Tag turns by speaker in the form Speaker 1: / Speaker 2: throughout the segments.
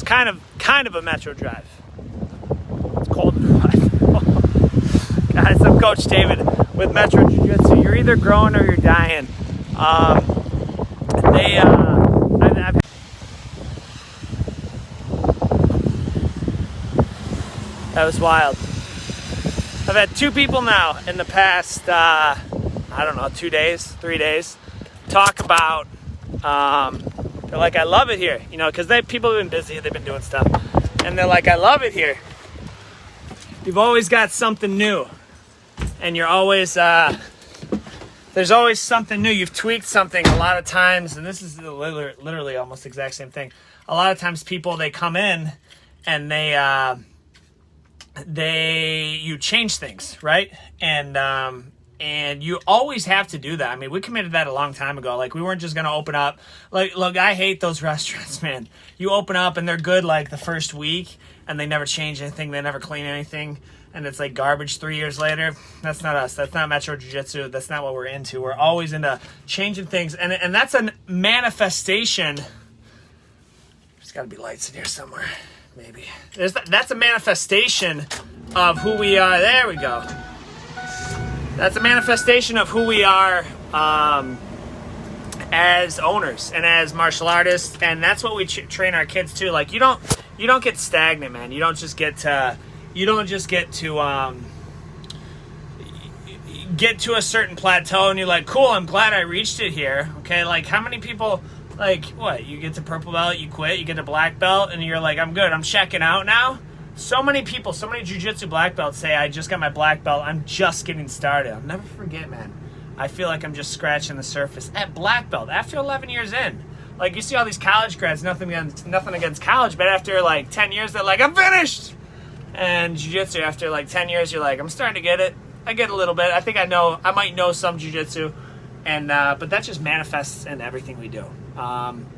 Speaker 1: kind of a metro drive. It's cold and hot. Guys, I'm Coach David with Metro Jiu-Jitsu. You're either growing or you're dying. That was wild. I've had 2 people now in the past, 2 days, 3 days, talk about, they're like, I love it here, because people have been busy, they've been doing stuff, and they're like, I love it here. You've always got something new, and you're always, there's always something new. You've tweaked something a lot of times, and this is literally almost the exact same thing. A lot of times people, they come in and you change things, right? And you always have to do that. I mean, we committed that a long time ago. Like, we weren't just going to open up. Like, look, I hate those restaurants, man. You open up and they're good like the first week and they never change anything. They never clean anything. And it's like garbage 3 years later. That's not us. That's not Metro Jiu-Jitsu. That's not what we're into. We're always into changing things. And that's a manifestation. There's got to be lights in here somewhere. Maybe. That's a manifestation of who we are. There we go. That's a manifestation of who we are as owners and as martial artists, and that's what we train our kids to. Like, you don't get stagnant, man. You don't just get to get to a certain plateau and you're like, cool, I'm glad I reached it here. Okay, like, how many people, like, what, you get to purple belt, you quit, you get to black belt, and you're like, I'm good, I'm checking out now? So many people, so many jiu-jitsu black belts say, I just got my black belt, I'm just getting started. I'll never forget, man. I feel like I'm just scratching the surface at black belt after 11 years in. Like, you see all these college grads, nothing against college, but after like 10 years, they're like, I'm finished! And jiu-jitsu, after like 10 years, you're like, I'm starting to get it. I get a little bit. I think I might know some jiu-jitsu. And but that just manifests in everything we do.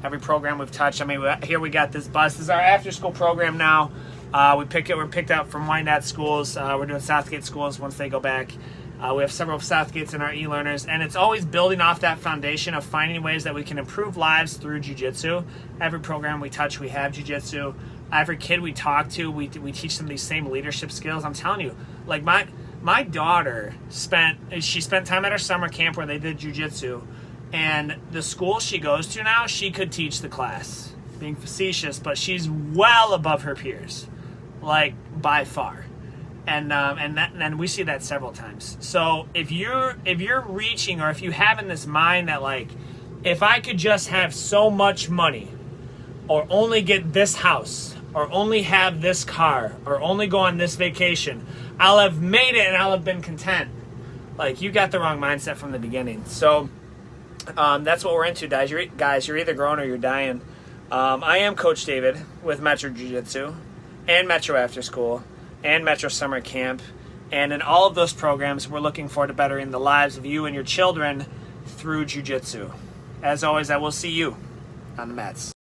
Speaker 1: Every program we've touched. I mean, here we got this bus. This is our after-school program now. We're picked out from Wyandotte schools. We're doing Southgate schools once they go back. We have several Southgates in our e-learners, and it's always building off that foundation of finding ways that we can improve lives through jiu-jitsu. Every program we touch, we have jiu-jitsu. Every kid we talk to, we teach them these same leadership skills. I'm telling you, like, my daughter spent time at our summer camp where they did jiu-jitsu, and the school she goes to now, she could teach the class. Being facetious, but she's well above her peers, like, by far. And we see that several times. So if you're reaching, or if you have in this mind that, like, if I could just have so much money, or only get this house, or only have this car, or only go on this vacation, I'll have made it and I'll have been content. Like, you got the wrong mindset from the beginning. So that's what we're into, guys. You're either growing or you're dying. I am Coach David with Metro Jiu-Jitsu and Metro After School and Metro Summer Camp. And in all of those programs, we're looking forward to bettering the lives of you and your children through Jiu-Jitsu. As always, I will see you on the mats.